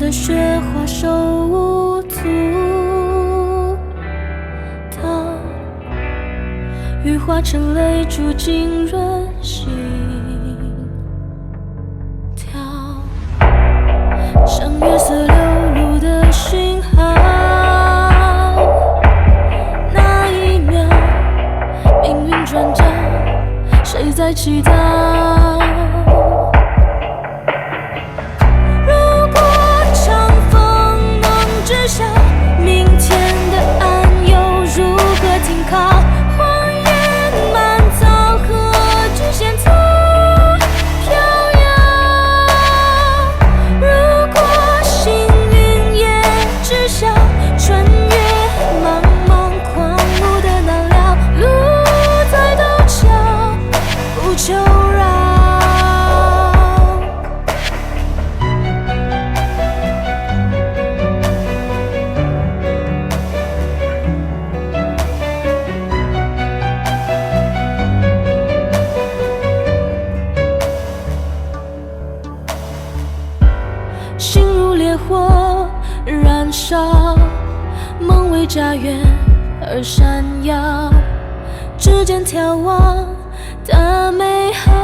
的雪花手无足蹈，羽化成泪珠浸润心跳，像月色流露的讯号。那一秒，命运转角，谁在祈祷？明天的安又如何停靠？荒野蔓草和局限做飘摇。如果幸运也知晓，穿越茫茫狂雾的难料，路在陡峭，不求饶。心如烈火燃烧，梦为家园而闪耀，指尖眺望的美好。